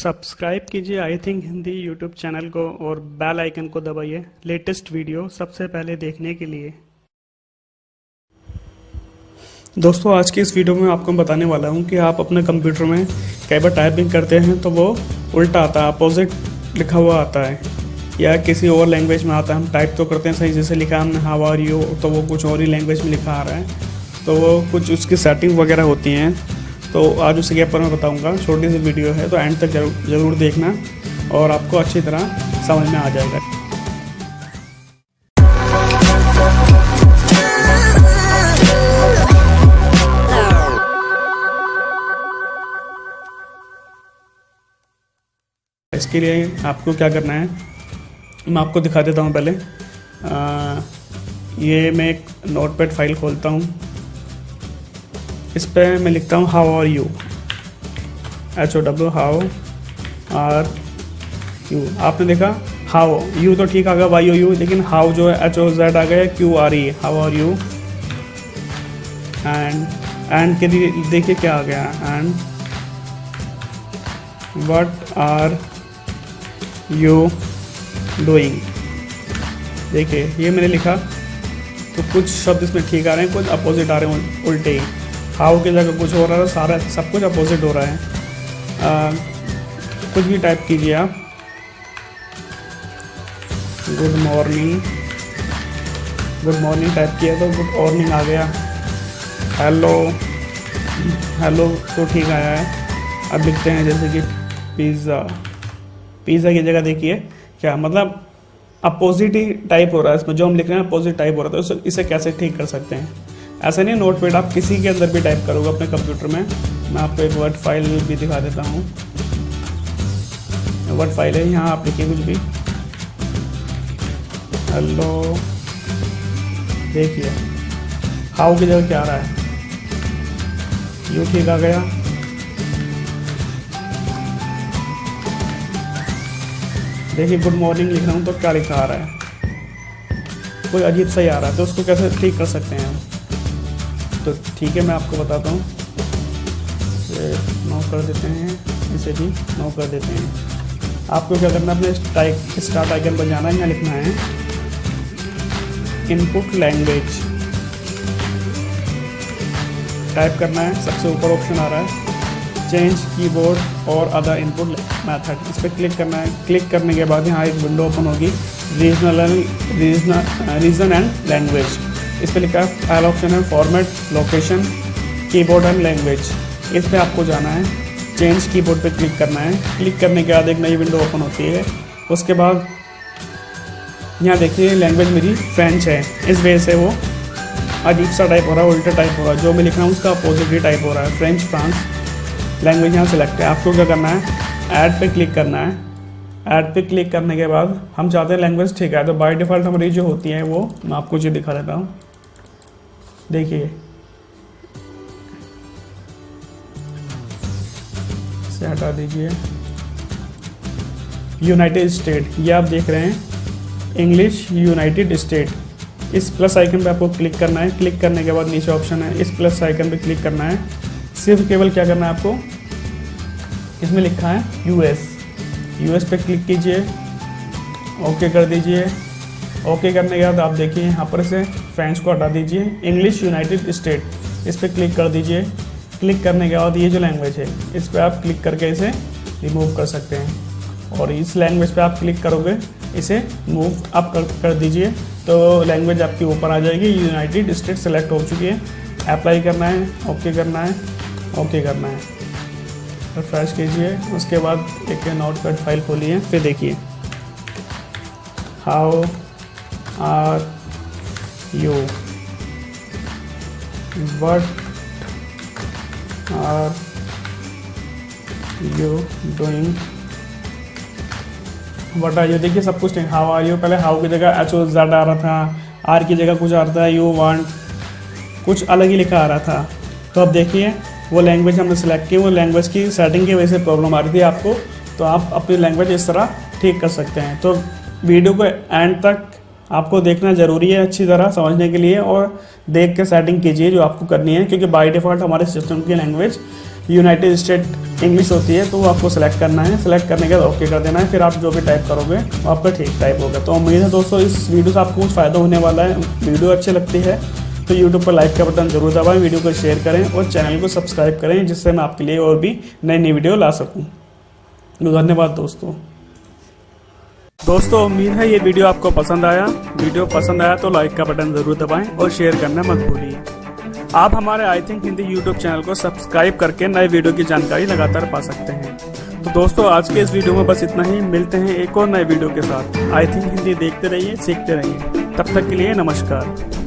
Subscribe कीजिए I think Hindi YouTube channel को और बेल आइकन को दबाइए लेटेस्ट वीडियो सबसे पहले देखने के लिए। दोस्तों आज की इस वीडियो में आपको बताने वाला हूं कि आप अपने कंप्यूटर में कई बार टाइपिंग करते हैं तो वो उल्टा आता है, अपोजिट लिखा हुआ आता है या किसी और लैंग्वेज में आता है। हम टाइप तो करते हैं सही, जैसे लिखा हमने हाउ आर यू, तो वो कुछ और ही लैंग्वेज में लिखा आ रहा है, तो वो कुछ उसकी सेटिंग वगैरह होती हैं। तो आज उसी के ऊपर मैं बताऊंगा, छोटी सी वीडियो है तो एंड तक ज़रूर देखना और आपको अच्छी तरह समझ में आ जाएगा। इसके लिए आपको क्या करना है मैं आपको दिखा देता हूँ। पहले ये मैं एक नोटपैड फाइल खोलता हूँ, इस पर मैं लिखता हूँ how are you, HOW how are you. आपने देखा हाउ यू तो ठीक आ गया YOU, लेकिन हाउ जो है HOZ आ गया QRE, how are you. And के देखिए क्या आ गया, and what are you doing. देखिए ये मैंने लिखा तो कुछ शब्द इसमें ठीक आ रहे हैं, कुछ अपोजिट आ रहे हैं उल्टे ही। हाउ की जगह कुछ हो रहा है, सारा सब कुछ अपोजिट हो रहा है। कुछ भी टाइप कीजिए आप, good morning, good morning type किया तो गुड मॉर्निंग आ गया। हेलो, हेलो तो ठीक आया है। अब लिखते हैं जैसे कि पिज़्ज़ा, पिज़्ज़ा की जगह देखिए क्या मतलब अपोजिट ही टाइप हो रहा है इसमें, जो हम लिख रहे हैं अपोजिट टाइप हो रहा है। तो इसे कैसे ठीक कर सकते हैं? ऐसा नहीं, नोटपैड आप किसी के अंदर भी टाइप करोगे अपने कंप्यूटर में। मैं आपको एक वर्ड फाइल भी दिखा देता हूँ। वर्ड फाइल है, यहाँ आप लिखिए कुछ भी, हेलो। देखिए हाउ की जगह क्या आ रहा है, यू ठीक आ गया। देखिए गुड मॉर्निंग लिख रहा हूँ तो क्या लिखा आ रहा है, कोई अजीब सा ही आ रहा है। तो उसको कैसे ठीक कर सकते हैं हम? तो ठीक है मैं आपको बताता हूँ। नो कर देते हैं, इसे भी नो कर देते हैं। आपको क्या करना है, अपने स्टार्ट आइकन पर जाना है, यहाँ लिखना है इनपुट लैंग्वेज, टाइप करना है। सबसे ऊपर ऑप्शन आ रहा है चेंज कीबोर्ड और अदर इनपुट मेथड, इस पर क्लिक करना है। क्लिक करने के बाद यहाँ एक विंडो ओपन होगी, रीजन एंड लैंग्वेज। इस पर लिखा है पहला ऑप्शन है format, location, keyboard and language. इस पर आपको जाना है, चेंज कीबोर्ड पे क्लिक करना है। क्लिक करने के बाद एक नई विंडो ओपन होती है। उसके बाद यहाँ देखिए लैंग्वेज मेरी फ्रेंच है, इस वजह से वो अजीब सा टाइप हो रहा है, उल्टा टाइप हो रहा है। जो मैं लिख रहा हूँ उसका अपोजिट ही टाइप हो रहा है, फ्रेंच फ्रांस लैंग्वेज यहाँ सेलेक्ट है। आपको क्या करना है, ऐड पे क्लिक करना है। ऐड पे क्लिक करने के बाद हम चाहते हैं लैंग्वेज ठीक है, तो बाय डिफ़ॉल्ट हमारी जो होती है वो मैं आपको जो दिखा देता हूँ। देखिए इसे हटा दीजिए, यूनाइटेड स्टेट, ये आप देख रहे हैं इंग्लिश यूनाइटेड स्टेट। इस प्लस आइकन पे आपको क्लिक करना है। क्लिक करने के बाद नीचे ऑप्शन है, इस प्लस आइकन पे क्लिक करना है। सिर्फ केवल क्या करना है आपको, इसमें लिखा है यूएस पे क्लिक कीजिए, ओके कर दीजिए। ओके करने के बाद आप देखिए यहाँ पर से फ्रेंच को हटा दीजिए, इंग्लिश यूनाइटेड स्टेट, इस पर क्लिक कर दीजिए। क्लिक करने के बाद ये जो लैंग्वेज है इस पर आप क्लिक करके इसे रिमूव कर सकते हैं। और इस लैंग्वेज पे आप क्लिक करोगे, इसे मूव अप कर दीजिए तो लैंग्वेज आपकी ऊपर आ जाएगी। यूनाइटेड स्टेट सेलेक्ट हो चुकी है। अप्लाई करना है, ओके करना है, ओके करना है, रिफ्रेश कीजिए। उसके बाद एक नोटपैड फाइल खोलिए, फिर देखिए how are you, what are you doing, what are you. देखिए सब कुछ हाउ आर यू, पहले हाउ की जगह HOZ आ रहा था, आर की जगह कुछ आ रहा था, यू वांट कुछ अलग ही लिखा आ रहा था। तो अब देखिए वो लैंग्वेज हमने सेलेक्ट की, वो लैंग्वेज की सेटिंग की वजह से प्रॉब्लम आ रही थी आपको, तो आप अपनी लैंग्वेज इस तरह ठीक कर सकते हैं। तो वीडियो को एंड तक आपको देखना ज़रूरी है अच्छी तरह समझने के लिए, और देख के सेटिंग कीजिए जो आपको करनी है, क्योंकि बाय डिफ़ॉल्ट हमारे सिस्टम की लैंग्वेज यूनाइटेड स्टेट इंग्लिश होती है, तो वो आपको सेलेक्ट करना है। सेलेक्ट करने के बाद ओके कर देना है। फिर आप जो भी टाइप करोगे वो आपका ठीक टाइप होगा। तो उम्मीद है दोस्तों इस वीडियो से आपको कुछ फ़ायदा होने वाला है। वीडियो अच्छी लगती है तो यूट्यूब पर लाइक का बटन जरूर दबाएं, वीडियो को शेयर करें और चैनल को सब्सक्राइब करें, जिससे मैं आपके लिए और भी नई नई वीडियो ला सकूँ। धन्यवाद दोस्तों उम्मीद है ये वीडियो आपको पसंद आया। वीडियो पसंद आया तो लाइक का बटन जरूर दबाएं और शेयर करना मत भूलिए। आप हमारे I think Hindi YouTube channel को सब्सक्राइब करके नए वीडियो की जानकारी लगातार पा सकते हैं। तो दोस्तों आज के इस वीडियो में बस इतना ही। मिलते हैं एक और नए वीडियो के साथ। आई थिंक हिंदी देखते रहिए, सीखते रहिए। तब तक के लिए नमस्कार।